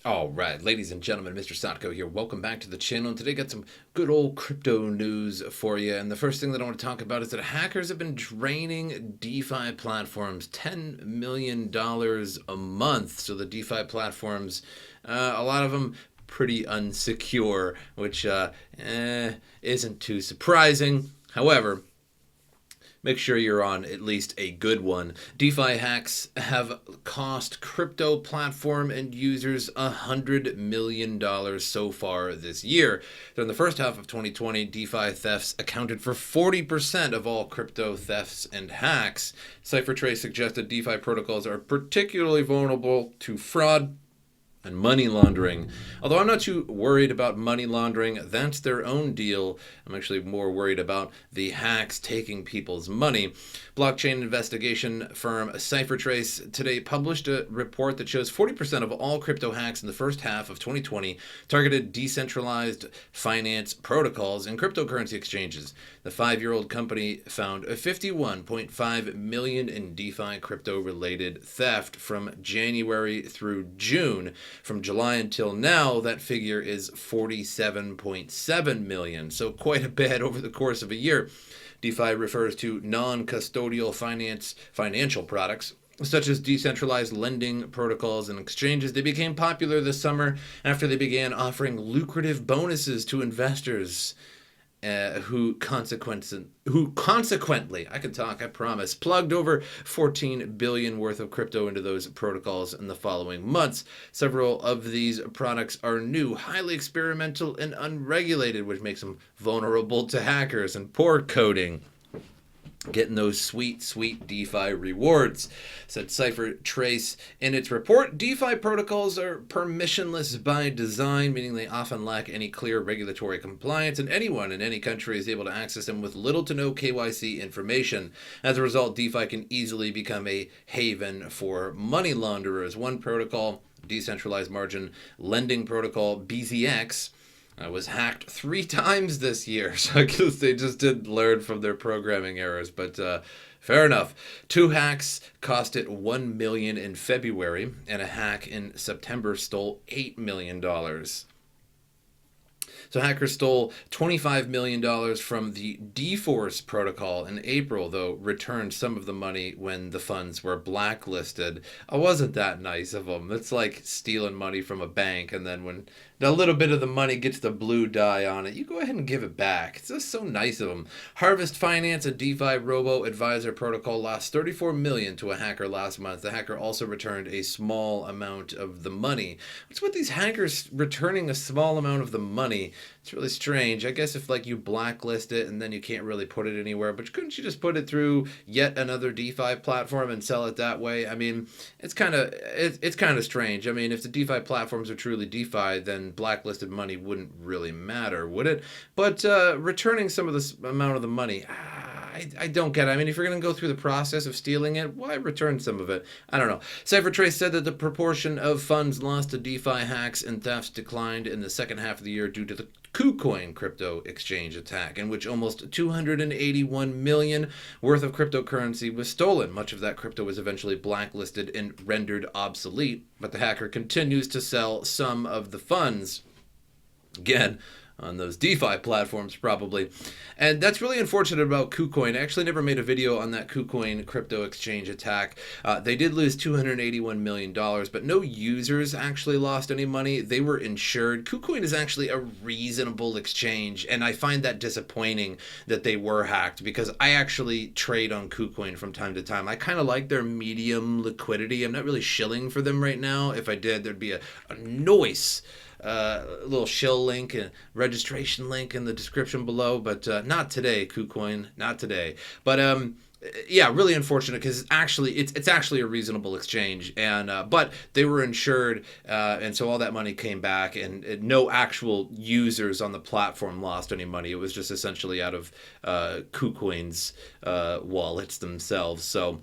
All right, ladies and gentlemen, MrSotko here. Welcome back to the channel. And today, got some good old crypto news for you. And the first thing that I want to talk about is that hackers have been draining DeFi platforms $10 million a month. So the DeFi platforms, a lot of them pretty unsecure, which isn't too surprising. However, make sure you're on at least a good one. DeFi hacks have cost crypto platform and users $100 million so far this year. During the first half of 2020, DeFi thefts accounted for 40% of all crypto thefts and hacks. CipherTrace suggested DeFi protocols are particularly vulnerable to fraud and money laundering. Although I'm not too worried about money laundering, that's their own deal. I'm actually more worried about the hacks taking people's money. Blockchain investigation firm CipherTrace today published a report that shows 40% of all crypto hacks in the first half of 2020 targeted decentralized finance protocols and cryptocurrency exchanges. The 5-year-old company found 51.5 million in DeFi crypto-related theft from January through June. From July until now, that figure is 47.7 million, so quite a bit over the course of a year. DeFi refers to non-custodial financial products, such as decentralized lending protocols and exchanges. They became popular this summer after they began offering lucrative bonuses to investors. Who consequently, I can talk, I promise, plugged over 14 billion worth of crypto into those protocols in the following months. Several of these products are new, highly experimental, and unregulated, which makes them vulnerable to hackers and poor coding. Getting those sweet, sweet DeFi rewards, said CipherTrace in its report. DeFi protocols are permissionless by design, meaning they often lack any clear regulatory compliance, and anyone in any country is able to access them with little to no KYC information. As a result, DeFi can easily become a haven for money launderers. One protocol, decentralized margin lending protocol, BZX, was hacked 3 times this year, so I guess they just didn't learn from their programming errors, but fair enough. 2 hacks cost it $1 million in February, and a hack in September stole $8 million. So hackers stole $25 million from the DeForce protocol in April, though returned some of the money when the funds were blacklisted. I wasn't that nice of them. It's like stealing money from a bank, and then when a little bit of the money gets the blue dye on it, you go ahead and give it back. It's just so nice of them. Harvest Finance, a DeFi robo-advisor protocol, lost $34 million to a hacker last month. The hacker also returned a small amount of the money. What's with these hackers returning a small amount of the money? It's really strange. I guess if you blacklist it and then you can't really put it anywhere, but couldn't you just put it through yet another DeFi platform and sell it that way? I mean, it's kind of strange. I mean, if the DeFi platforms are truly DeFi, then blacklisted money wouldn't really matter, would it? But returning some of this amount of the money, I don't get it. I mean, if you're going to go through the process of stealing it, why return some of it? I don't know. CipherTrace said that the proportion of funds lost to DeFi hacks and thefts declined in the second half of the year due to the KuCoin crypto exchange attack, in which almost 281 million worth of cryptocurrency was stolen. Much of that crypto was eventually blacklisted and rendered obsolete, but the hacker continues to sell some of the funds. Again, on those DeFi platforms, probably. And that's really unfortunate about KuCoin. I actually never made a video on that KuCoin crypto exchange attack. They did lose $281 million, but no users actually lost any money. They were insured. KuCoin is actually a reasonable exchange, and I find that disappointing that they were hacked, because I actually trade on KuCoin from time to time. I kind of like their medium liquidity. I'm not really shilling for them right now. If I did, there'd be a noise. Little shill link and registration link in the description below, but not today, KuCoin, not today. But yeah, really unfortunate, because it's actually a reasonable exchange, and but they were insured, and so all that money came back, and no actual users on the platform lost any money. It was just essentially out of KuCoin's wallets themselves. So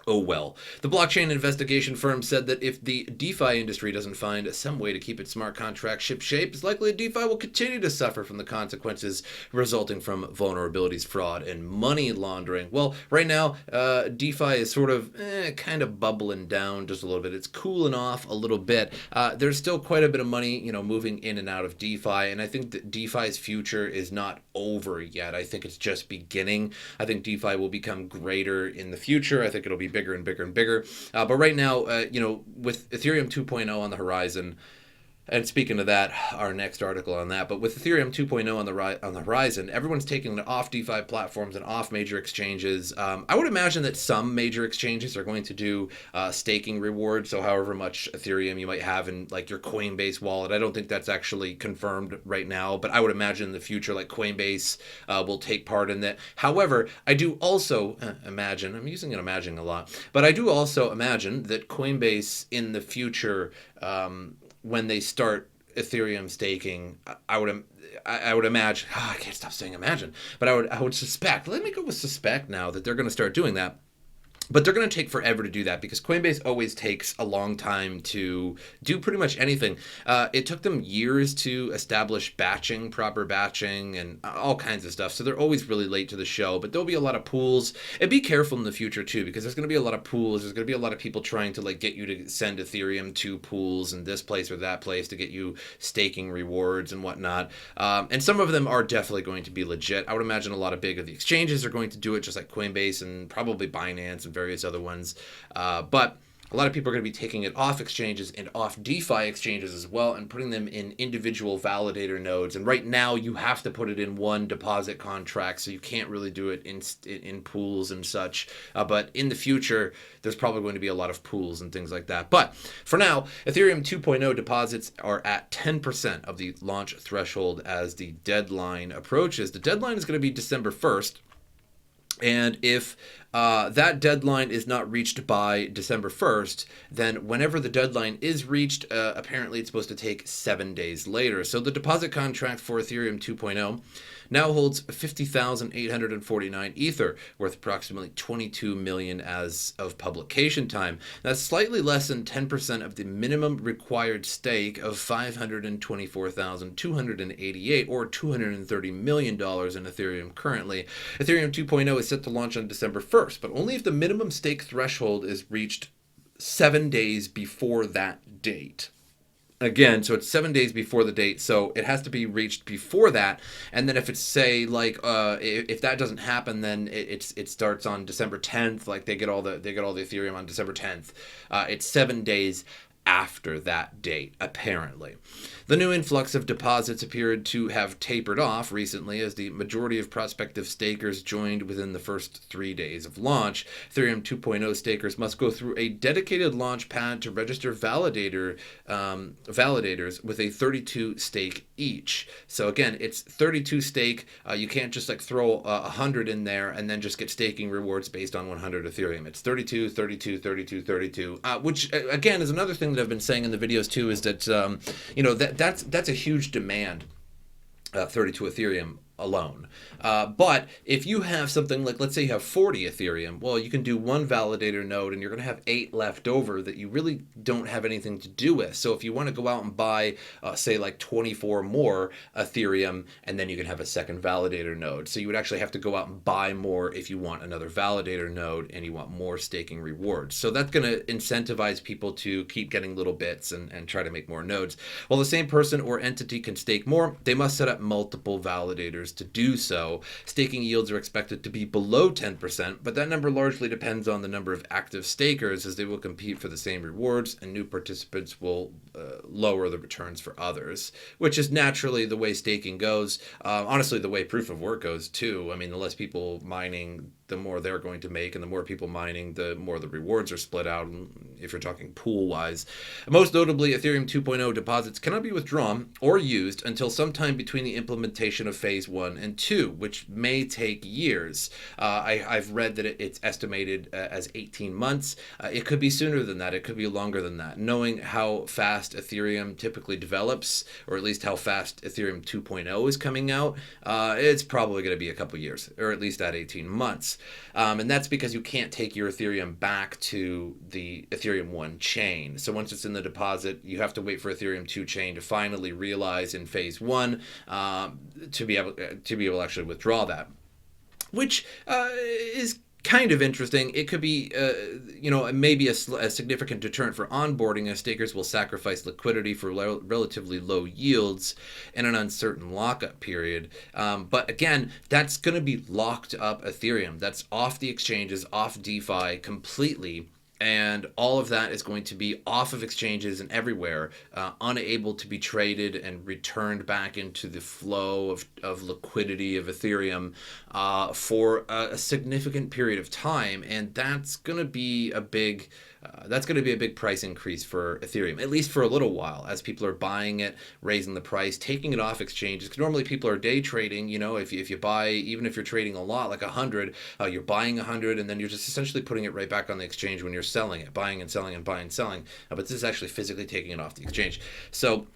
Oh well. The blockchain investigation firm said that if the DeFi industry doesn't find some way to keep its smart contract shipshape, it's likely DeFi will continue to suffer from the consequences resulting from vulnerabilities, fraud, and money laundering. Well, right now, DeFi is sort of kind of bubbling down just a little bit. It's cooling off a little bit. There's still quite a bit of money, moving in and out of DeFi, and I think that DeFi's future is not over yet. I think it's just beginning. I think DeFi will become greater in the future. I think it'll be bigger and bigger and bigger. But right now, with Ethereum 2.0 on the horizon, and speaking of that, our next article on that, but with Ethereum 2.0 on the horizon, everyone's taking it off DeFi platforms and off major exchanges. I would imagine that some major exchanges are going to do staking rewards. So however much Ethereum you might have in like your Coinbase wallet, I don't think that's actually confirmed right now, but I would imagine in the future like Coinbase will take part in that. However, I do also imagine, I'm using imagine a lot, but I do also imagine that Coinbase in the future, when they start Ethereum staking, I would imagine. I can't stop saying imagine, but I would suspect. Let me go with suspect now that they're going to start doing that. But they're going to take forever to do that because Coinbase always takes a long time to do pretty much anything. It took them years to establish proper batching, and all kinds of stuff. So they're always really late to the show. But there'll be a lot of pools. And be careful in the future, too, because there's going to be a lot of pools. There's going to be a lot of people trying to get you to send Ethereum to pools in this place or that place to get you staking rewards and whatnot. And some of them are definitely going to be legit. I would imagine a lot of big of the exchanges are going to do it, just like Coinbase and probably Binance and various other ones. But a lot of people are going to be taking it off exchanges and off DeFi exchanges as well and putting them in individual validator nodes. And right now you have to put it in one deposit contract, so you can't really do it in pools and such. But in the future, there's probably going to be a lot of pools and things like that. But for now, Ethereum 2.0 deposits are at 10% of the launch threshold as the deadline approaches. The deadline is going to be December 1st. And if that deadline is not reached by December 1st, then whenever the deadline is reached, apparently it's supposed to take 7 days later. So the deposit contract for Ethereum 2.0 now holds 50,849 Ether, worth approximately 22 million as of publication time. That's slightly less than 10% of the minimum required stake of 524,288, or $230 million in Ethereum currently. Ethereum 2.0 is set to launch on December 1st, but only if the minimum stake threshold is reached 7 days before that date. Again, so it's 7 days before the date, so it has to be reached before that. And then if it's if that doesn't happen, then it starts on December 10th. Like they get all the Ethereum on December 10th. It's 7 days after that date, apparently. The new influx of deposits appeared to have tapered off recently as the majority of prospective stakers joined within the first 3 days of launch. Ethereum 2.0 stakers must go through a dedicated launch pad to register validators with a 32 stake each. So again, it's 32 stake. You can't just throw 100 in there and then just get staking rewards based on 100 Ethereum. It's 32, 32, 32, 32, which again is another thing that I've been saying in the videos too, is that that's a huge demand, 32 Ethereum alone. But if you have something like, let's say you have 40 Ethereum, well, you can do one validator node and you're going to have 8 left over that you really don't have anything to do with. So if you want to go out and buy, say 24 more Ethereum, and then you can have a second validator node. So you would actually have to go out and buy more if you want another validator node and you want more staking rewards. So that's going to incentivize people to keep getting little bits and try to make more nodes. While the same person or entity can stake more, they must set up multiple validators to do so. Staking yields are expected to be below 10%, but that number largely depends on the number of active stakers, as they will compete for the same rewards and new participants will lower the returns for others, which is naturally the way staking goes. Honestly, the way proof of work goes too. I mean, the less people mining, the more they're going to make, and the more people mining, the more the rewards are split out, if you're talking pool-wise. Most notably, Ethereum 2.0 deposits cannot be withdrawn or used until sometime between the implementation of Phase 1 and 2, which may take years. I've read that it's estimated as 18 months. It could be sooner than that. It could be longer than that. Knowing how fast Ethereum typically develops, or at least how fast Ethereum 2.0 is coming out, it's probably going to be a couple years, or at least at 18 months. And that's because you can't take your Ethereum back to the Ethereum 1 chain. So once it's in the deposit, you have to wait for Ethereum 2 chain to finally realize in phase 1 to be able to actually withdraw that, which is kind of interesting. It could be, maybe a significant deterrent for onboarding, as stakers will sacrifice liquidity for relatively low yields in an uncertain lockup period. But again, that's going to be locked up Ethereum. That's off the exchanges, off DeFi completely. And all of that is going to be off of exchanges and everywhere, unable to be traded and returned back into the flow of liquidity of Ethereum for a significant period of time. And that's going to be a big price increase for Ethereum, at least for a little while, as people are buying it, raising the price, taking it off exchanges. Because normally people are day trading. If you buy, even if you're trading a lot, like 100, you're buying 100, and then you're just essentially putting it right back on the exchange when you're selling it, buying and selling and buying and selling. But this is actually physically taking it off the exchange. So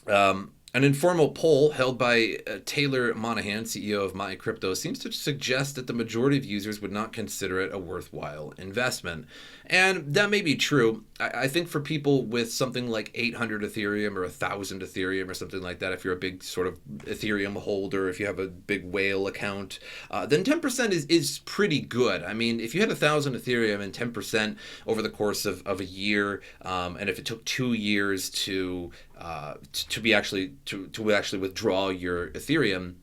an informal poll held by Taylor Monahan, CEO of MyCrypto, seems to suggest that the majority of users would not consider it a worthwhile investment. And that may be true. I think for people with something like 800 Ethereum or 1,000 Ethereum or something like that, if you're a big sort of Ethereum holder, if you have a big whale account, then 10% is pretty good. I mean, if you had 1,000 Ethereum and 10% over the course of a year, and if it took 2 years to actually withdraw your Ethereum,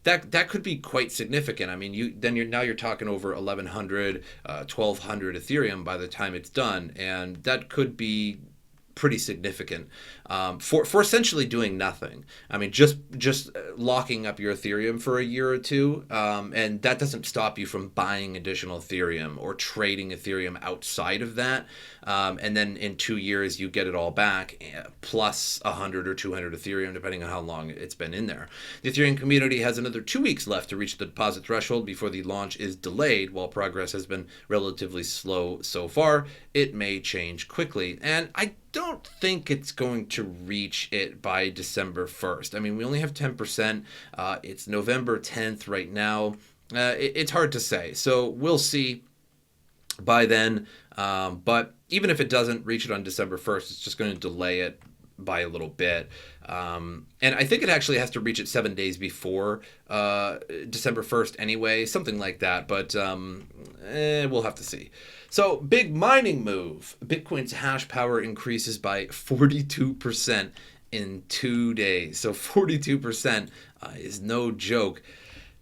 that could be quite significant. I mean, you're talking over 1,100, 1,200 Ethereum by the time it's done, and that could be pretty significant for essentially doing nothing. I mean, just locking up your Ethereum for a year or two, and that doesn't stop you from buying additional Ethereum or trading Ethereum outside of that. And then in 2 years, you get it all back, plus 100 or 200 Ethereum, depending on how long it's been in there. The Ethereum community has another 2 weeks left to reach the deposit threshold before the launch is delayed. While progress has been relatively slow so far, it may change quickly. And I don't think it's going to reach it by December 1st. I mean, we only have 10%. It's November 10th right now. It's hard to say. So we'll see by then. But even if it doesn't reach it on December 1st, it's just going to delay it by a little bit. And I think it actually has to reach it 7 days before December 1st anyway, something like that. But we'll have to see. So, big mining move. Bitcoin's hash power increases by 42% in 2 days. So 42% is no joke.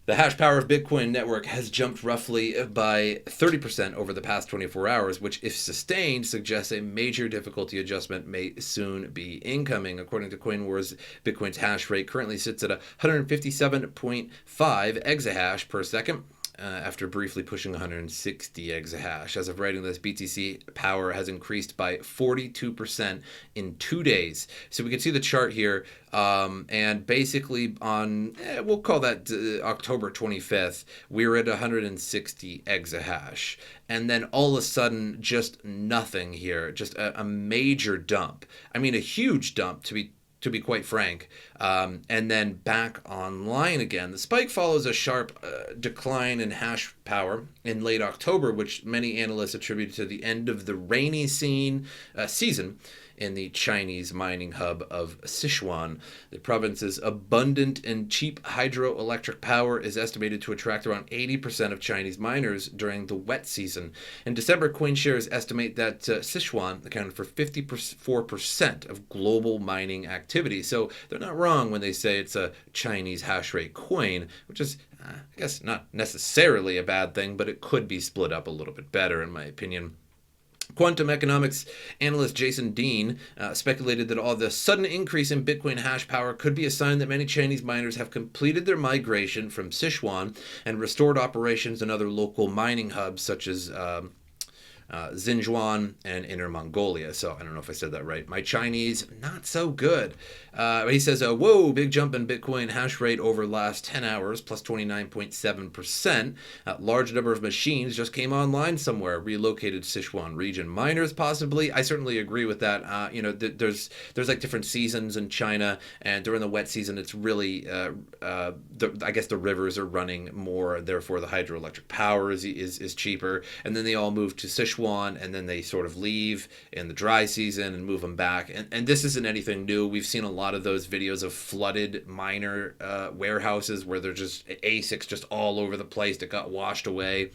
The hash power of Bitcoin network has jumped roughly by 30% over the past 24 hours, which, if sustained, suggests a major difficulty adjustment may soon be incoming. According to CoinWars, Bitcoin's hash rate currently sits at 157.5 exahash per second. After briefly pushing 160 exahash. As of writing this, BTC power has increased by 42% in 2 days. So we can see the chart here, and basically on, we'll call that October 25th, we were at 160 exahash. And then all of a sudden, just nothing here, just a major dump. I mean, a huge dump to be quite frank, and then back online again. The spike follows a sharp decline in hash power in late October, which many analysts attribute to the end of the rainy season in the Chinese mining hub of Sichuan. The province's abundant and cheap hydroelectric power is estimated to attract around 80% of Chinese miners during the wet season. In December, CoinShares estimate that Sichuan accounted for 54% of global mining activity. So they're not wrong when they say it's a Chinese hash rate coin, which is, I guess, not necessarily a bad thing, but it could be split up a little bit better, in my opinion. Quantum economics analyst Jason Dean speculated that all the sudden increase in Bitcoin hash power could be a sign that many Chinese miners have completed their migration from Sichuan and restored operations in other local mining hubs such as Xinjiang, and Inner Mongolia. So I don't know if I said that right. My Chinese, not so good. But he says, whoa, big jump in Bitcoin hash rate over last 10 hours, plus 29.7%. Large number of machines just came online somewhere, relocated Sichuan region. Miners, possibly. I certainly agree with that. There's like different seasons in China, and during the wet season, it's really, I guess the rivers are running more, therefore the hydroelectric power is cheaper, and then they all move to Sichuan, and then they sort of leave in the dry season and move them back. And this isn't anything new. We've seen a lot of those videos of flooded miner warehouses where they're just ASICs just all over the place that got washed away.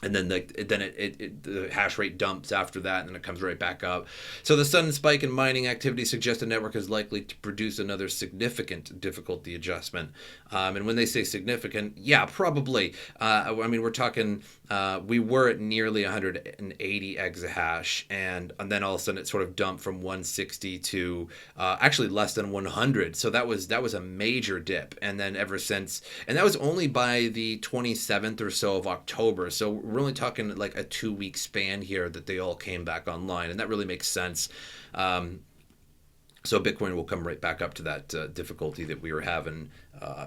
And then the hash rate dumps after that, and then it comes right back up. So the sudden spike in mining activity suggests the network is likely to produce another significant difficulty adjustment. And when they say significant, yeah, probably. We're talking, we were at nearly 180 exahash, and then all of a sudden it sort of dumped from 160 to actually less than 100. So that was a major dip. And then ever since, and that was only by the 27th or so of October. So we're only talking like a 2-week span here that they all came back online, and that really makes sense. So Bitcoin will come right back up to that difficulty that we were having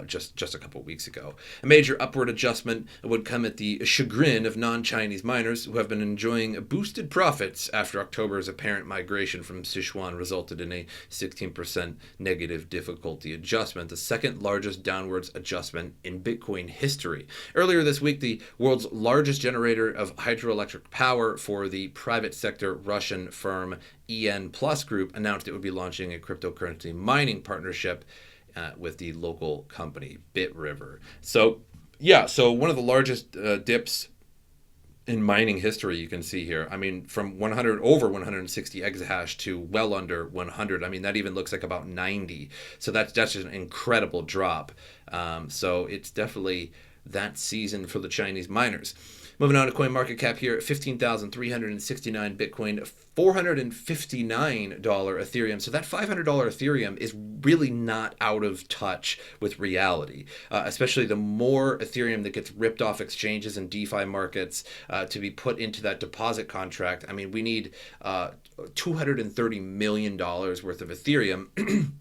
just a couple of weeks ago. A major upward adjustment would come at the chagrin of non-Chinese miners who have been enjoying boosted profits after October's apparent migration from Sichuan resulted in a 16% negative difficulty adjustment, the second largest downwards adjustment in Bitcoin history. Earlier this week, the world's largest generator of hydroelectric power for the private sector Russian firm EN Plus Group announced it would be launching a cryptocurrency mining partnership with the local company BitRiver. So one of the largest dips in mining history you can see here. I mean, from over 160 exahash to well under 100. I mean, that even looks like about 90. So that's just an incredible drop. So it's definitely that season for the Chinese miners. Moving on to CoinMarketCap here at 15,369 Bitcoin, $459 Ethereum. So that $500 Ethereum is really not out of touch with reality, especially the more Ethereum that gets ripped off exchanges and DeFi markets to be put into that deposit contract. I mean, we need $230 million worth of Ethereum.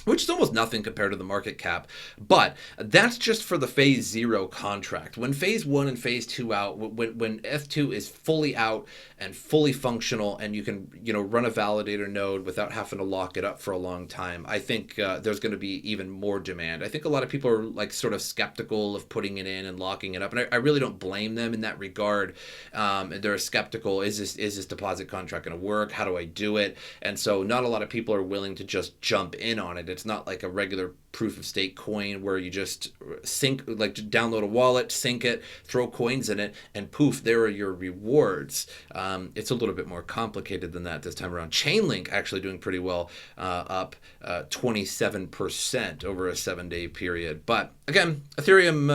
Which is almost nothing compared to the market cap. But that's just for the phase 0 contract. When phase 1 and phase 2 out, when F2 is fully out and fully functional, and you can run a validator node without having to lock it up for a long time, I think there's going to be even more demand. I think a lot of people are like sort of skeptical of putting it in and locking it up, and I really don't blame them in that regard. They're skeptical. Is this deposit contract going to work? How do I do it? And so not a lot of people are willing to just jump in on it. It's not like a regular proof of stake coin where you just download a wallet, sync it, throw coins in it, and poof, there are your rewards. It's a little bit more complicated than that this time around. Chainlink actually doing pretty well, up 27% over a 7-day period. But again, Ethereum,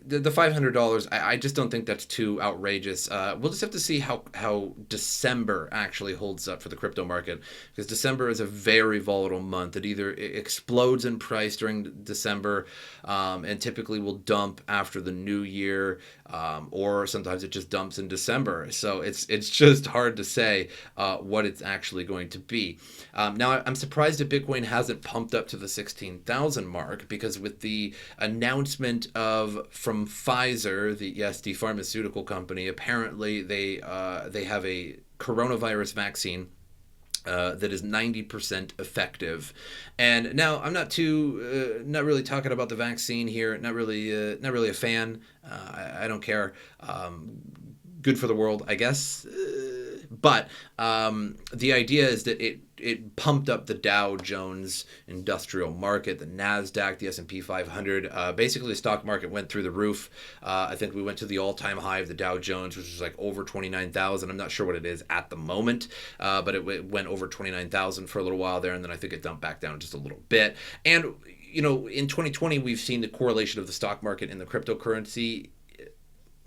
the $500, I just don't think that's too outrageous. We'll just have to see how December actually holds up for the crypto market, because December is a very volatile month. It either explodes in price during December and typically will dump after the new year, or sometimes it just dumps in December. So it's just hard to say what it's actually going to be. Now, I'm surprised that Bitcoin hasn't pumped up to the 16,000 mark, because with the announcement from Pfizer, the pharmaceutical company, apparently they have a coronavirus vaccine that is 90% effective. And now I'm not really talking about the vaccine here. Not really a fan. I don't care. Good for the world, I guess. But the idea is that it pumped up the Dow Jones Industrial Market, the NASDAQ, the S&P 500. Basically, the stock market went through the roof. I think we went to the all-time high of the Dow Jones, which was like over 29,000. I'm not sure what it is at the moment, but it went over 29,000 for a little while there, and then I think it dumped back down just a little bit. And, in 2020, we've seen the correlation of the stock market and the cryptocurrency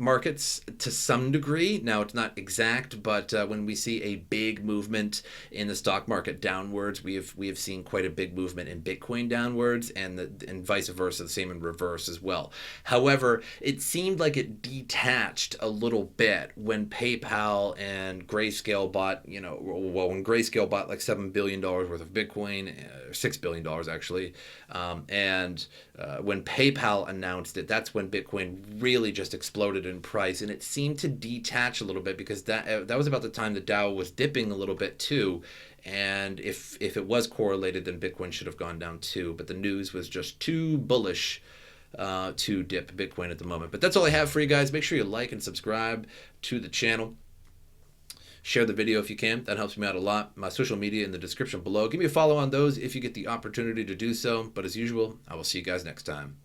markets to some degree. Now, it's not exact, but when we see a big movement in the stock market downwards, we have seen quite a big movement in Bitcoin downwards, and vice versa, the same in reverse as well. However, it seemed like it detached a little bit when PayPal and Grayscale bought, when Grayscale bought like $7 billion worth of Bitcoin, $6 billion actually, and when PayPal announced it, that's when Bitcoin really just exploded in price, and it seemed to detach a little bit because that was about the time the Dow was dipping a little bit too. And if it was correlated, then Bitcoin should have gone down too. But the news was just too bullish to dip Bitcoin at the moment. But that's all I have for you guys. Make sure you like and subscribe to the channel. Share the video if you can. That helps me out a lot. My social media in the description below. Give me a follow on those if you get the opportunity to do so. But as usual, I will see you guys next time.